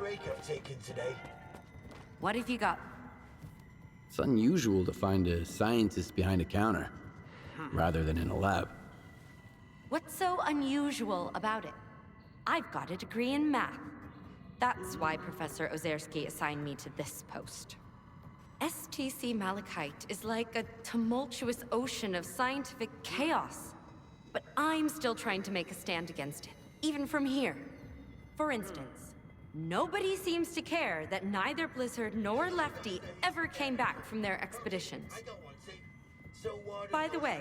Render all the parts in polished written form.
break I've taken today. What have you got? It's unusual to find a scientist behind a counter, rather than in a lab. What's so unusual about it? I've got a degree in math. That's why Professor Ozerski assigned me to this post. S.T.A.L.K.E.R is like a tumultuous ocean of scientific chaos. But I'm still trying to make a stand against it, even from here. For instance, nobody seems to care that neither Blizzard nor Lefty ever came back from their expeditions. By the way,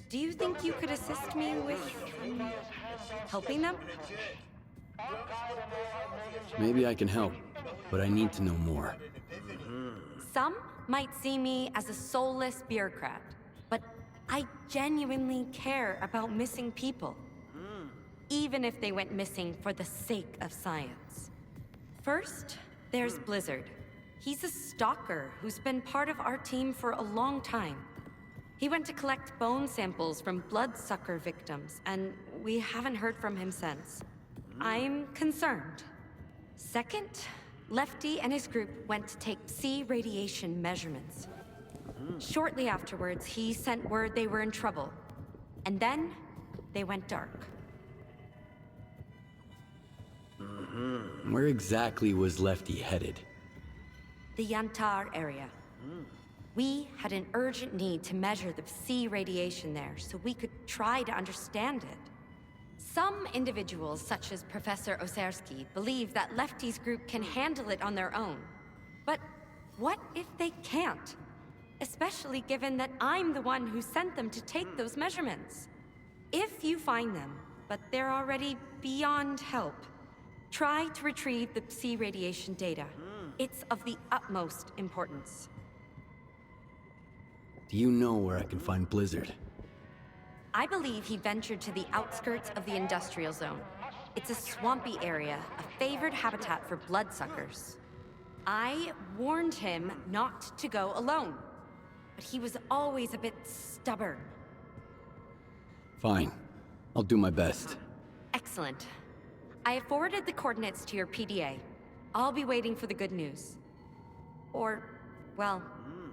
do you think you could assist me with helping them? Maybe I can help, but I need to know more. Some might see me as a soulless bureaucrat, but I genuinely care about missing people. Even if they went missing for the sake of science. First, there's Blizzard. He's a stalker who's been part of our team for a long time. He went to collect bone samples from bloodsucker victims, and we haven't heard from him since. I'm concerned. Second, Lefty and his group went to take Psi radiation measurements. Shortly afterwards, he sent word they were in trouble. And then, they went dark. Where exactly was Lefty headed? The Yantar area. We had an urgent need to measure the Psi radiation there so we could try to understand it. Some individuals, such as Professor Ozerski, believe that Lefty's group can handle it on their own. But what if they can't? Especially given that I'm the one who sent them to take those measurements. If you find them, but they're already beyond help, try to retrieve the Psi radiation data. It's of the utmost importance. Do you know where I can find Blizzard? I believe he ventured to the outskirts of the industrial zone. It's a swampy area, a favored habitat for bloodsuckers. I warned him not to go alone, but he was always a bit stubborn. Fine. I'll do my best. Excellent. I have forwarded the coordinates to your PDA. I'll be waiting for the good news. Or, well,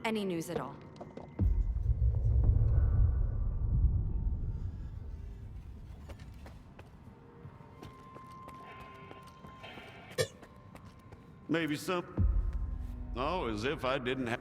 any news at all. Maybe some... Oh, as if I didn't have...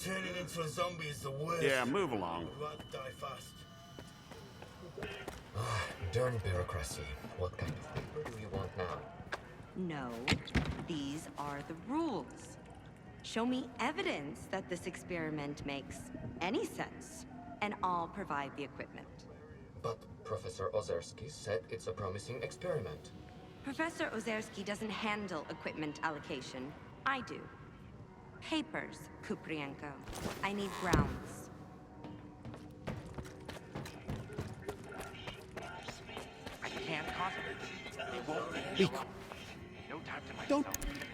Turning into a zombie is the worst. Yeah, move along. I'd rather die fast. Darn bureaucracy. What kind of paper do you want now? No, these are the rules. Show me evidence that this experiment makes any sense, and I'll provide the equipment. But Professor Ozerski said it's a promising experiment. Professor Ozerski doesn't handle equipment allocation. I do. Papers, Kuprienko. I need grounds. I can't concentrate. It won't let me. No time to myself. Don't.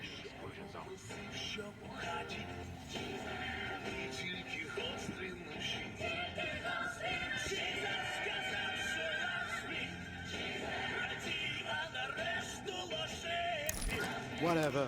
Exclusion zone. Whatever.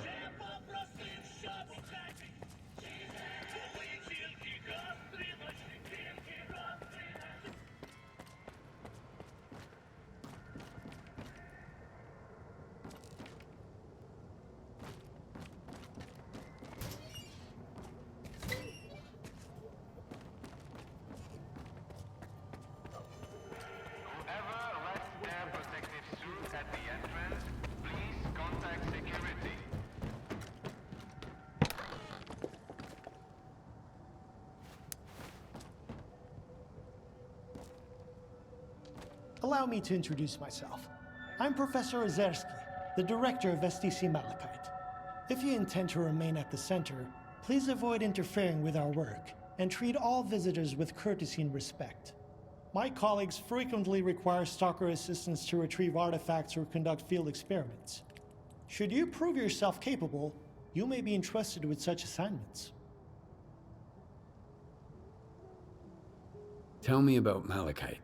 Allow me to introduce myself. I'm Professor Ozerski, the director of STC-Malachite. If you intend to remain at the center, please avoid interfering with our work and treat all visitors with courtesy and respect. My colleagues frequently require stalker assistance to retrieve artifacts or conduct field experiments. Should you prove yourself capable, you may be entrusted with such assignments. Tell me about Malachite.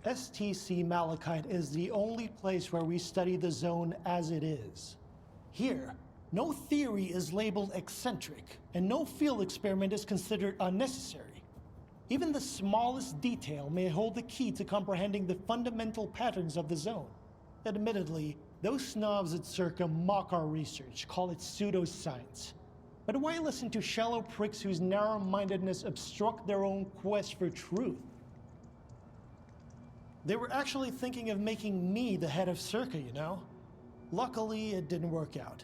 STC-Malachite is the only place where we study the zone as it is. Here, no theory is labeled eccentric, and no field experiment is considered unnecessary. Even the smallest detail may hold the key to comprehending the fundamental patterns of the zone. Admittedly, those snobs at Circa mock our research, call it pseudoscience. But why listen to shallow pricks whose narrow-mindedness obstruct their own quest for truth? They were actually thinking of making me the head of Circa, you know? Luckily, it didn't work out.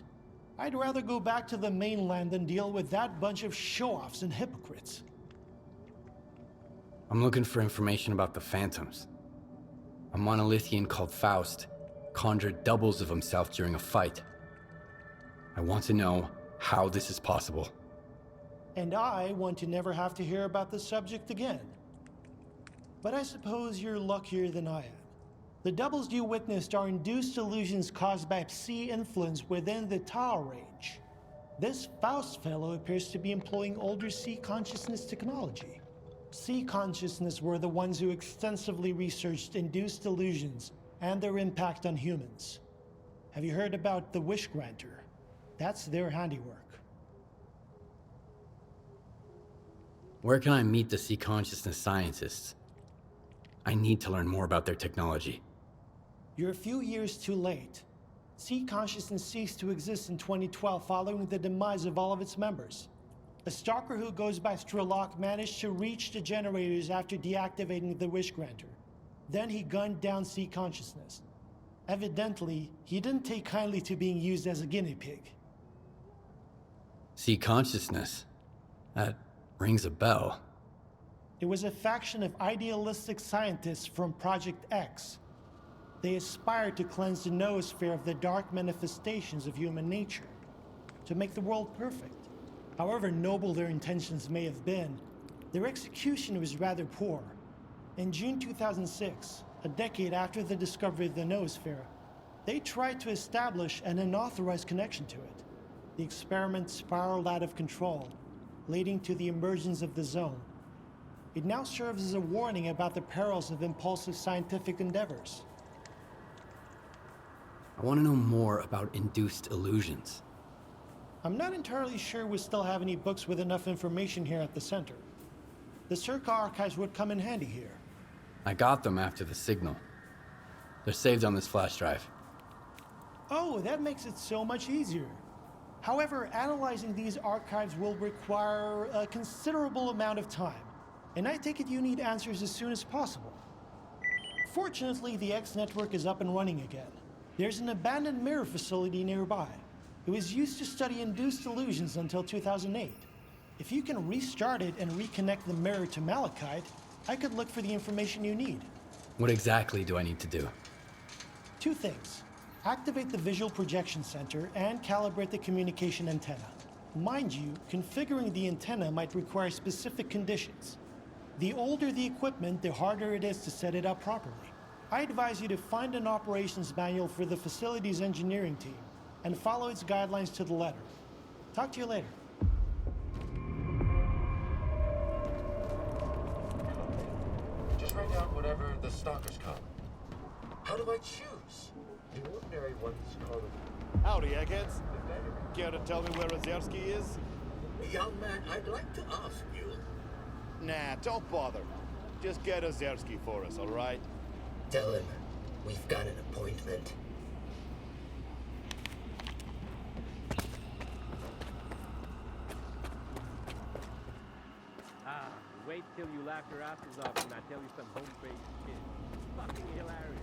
I'd rather go back to the mainland than deal with that bunch of show-offs and hypocrites. I'm looking for information about the Phantoms. A monolithian called Faust conjured doubles of himself during a fight. I want to know how this is possible. And I want to never have to hear about the subject again. But I suppose you're luckier than I am. The doubles you witnessed are induced illusions caused by psi influence within the Tau range. This Faust fellow appears to be employing older psi consciousness technology. Psi consciousness were the ones who extensively researched induced illusions and their impact on humans. Have you heard about the Wish Granter? That's their handiwork. Where can I meet the Psi consciousness scientists? I need to learn more about their technology. You're a few years too late. Psi consciousness ceased to exist in 2012 following the demise of all of its members. A stalker who goes by S.T.A.L.K.E.R managed to reach the generators after deactivating the Wish Granter. Then he gunned down Psi consciousness. Evidently, he didn't take kindly to being used as a guinea pig. Psi consciousness? That rings a bell. It was a faction of idealistic scientists from Project X. They aspired to cleanse the noosphere of the dark manifestations of human nature, to make the world perfect. However noble their intentions may have been, their execution was rather poor. In June 2006, a decade after the discovery of the noosphere, they tried to establish an unauthorized connection to it. The experiment spiraled out of control, leading to the emergence of the zone. It now serves as a warning about the perils of impulsive scientific endeavors. I want to know more about induced illusions. I'm not entirely sure we still have any books with enough information here at the center. The Circa archives would come in handy here. I got them after the signal. They're saved on this flash drive. Oh, that makes it so much easier. However, analyzing these archives will require a considerable amount of time, and I take it you need answers as soon as possible. Fortunately, the X network is up and running again. There's an abandoned mirror facility nearby. It was used to study induced illusions until 2008. If you can restart it and reconnect the mirror to Malachite, I could look for the information you need. What exactly do I need to do? Two things. Activate the visual projection center and calibrate the communication antenna. Mind you, configuring the antenna might require specific conditions. The older the equipment, the harder it is to set it up properly. I advise you to find an operations manual for the facility's engineering team and follow its guidelines to the letter. Talk to you later. Just write down whatever the stalkers call them. How do I choose? The ordinary ones call them Howdy, eggheads. the veteran. Care to tell me where Ozerski is? Young man, I'd like to ask you. Nah, don't bother. Just get Ozerski for us, all right? Tell him we've got an appointment. Wait till you laugh your asses off when I tell you some home-based shit. Fucking hilarious.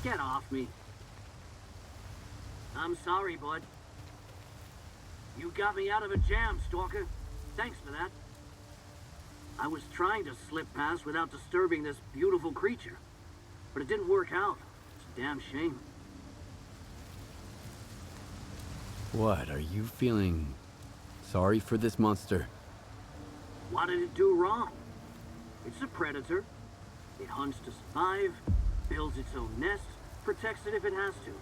Get off me. I'm sorry, bud. You got me out of a jam, Stalker. Thanks for that. I was trying to slip past without disturbing this beautiful creature, but it didn't work out. It's a damn shame. What, are you feeling sorry for this monster? What did it do wrong? It's a predator. It hunts to survive, builds its own nest, protects it if it has to.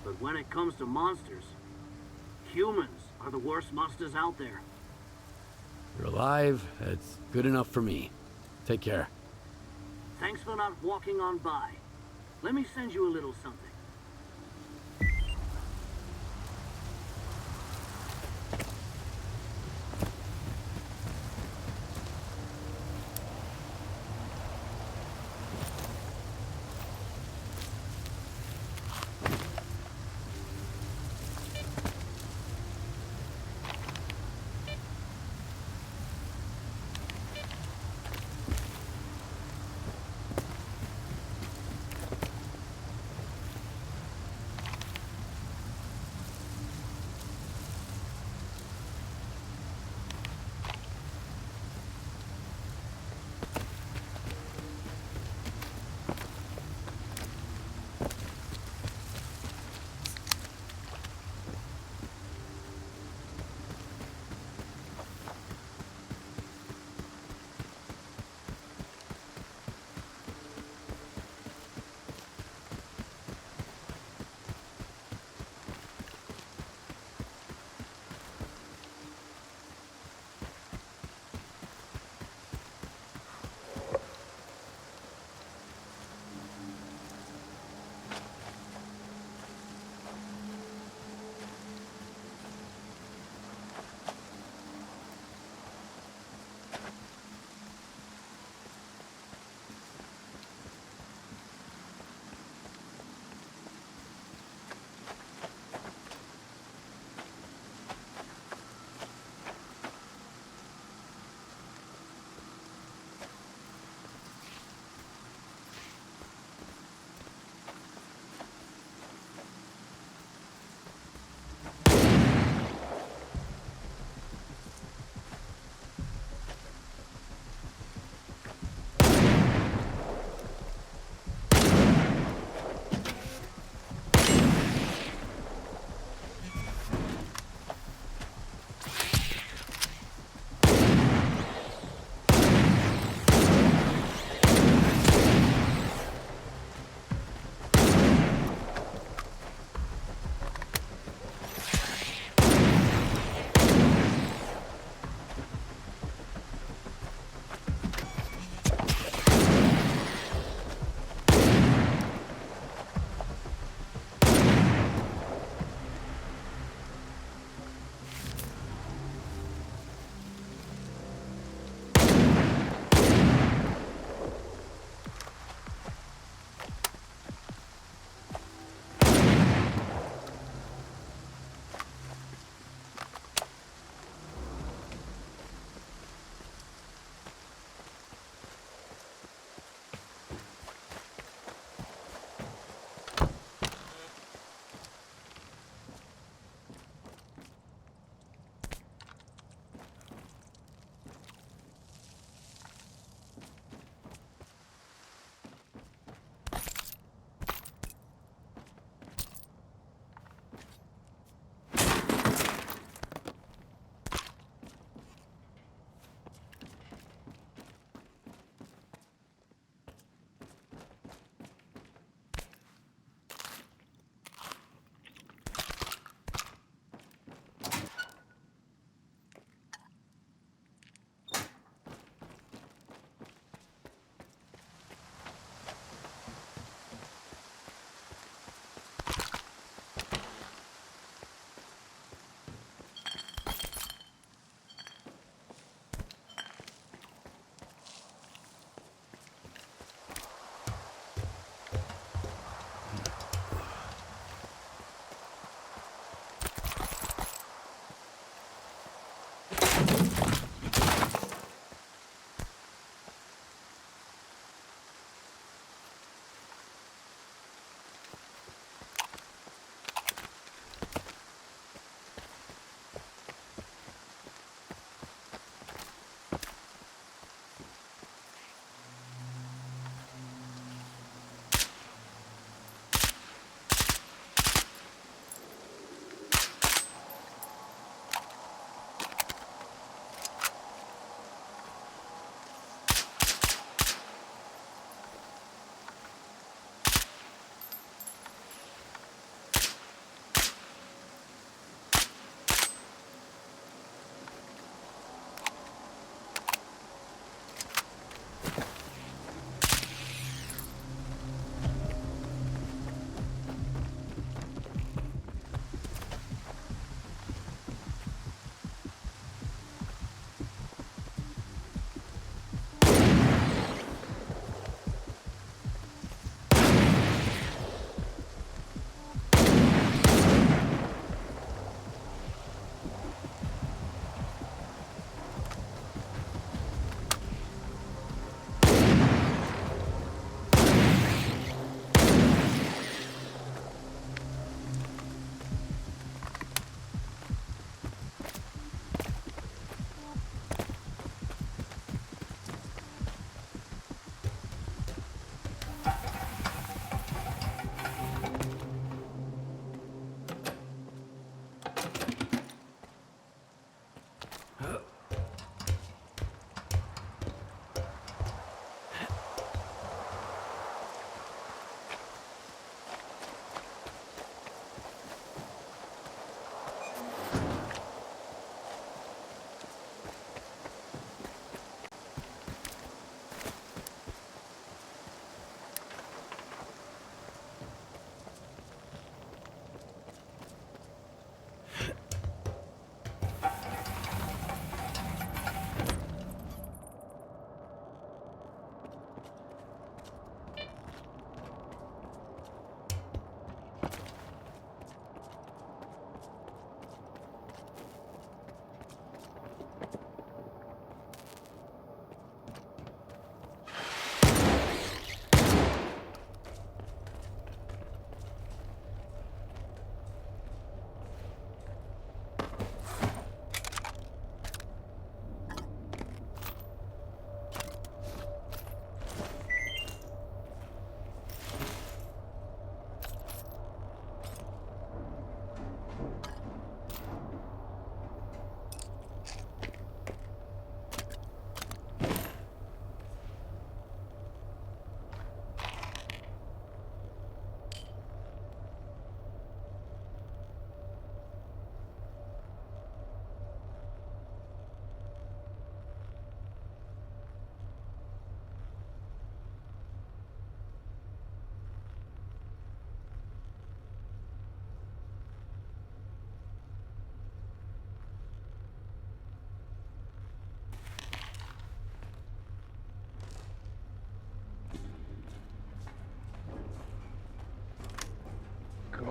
But when it comes to monsters, humans are the worst monsters out there. You're alive, it's good enough for me. Take care. Thanks for not walking on by. Let me send you a little something.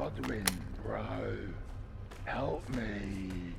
Godwin, bro. Help me.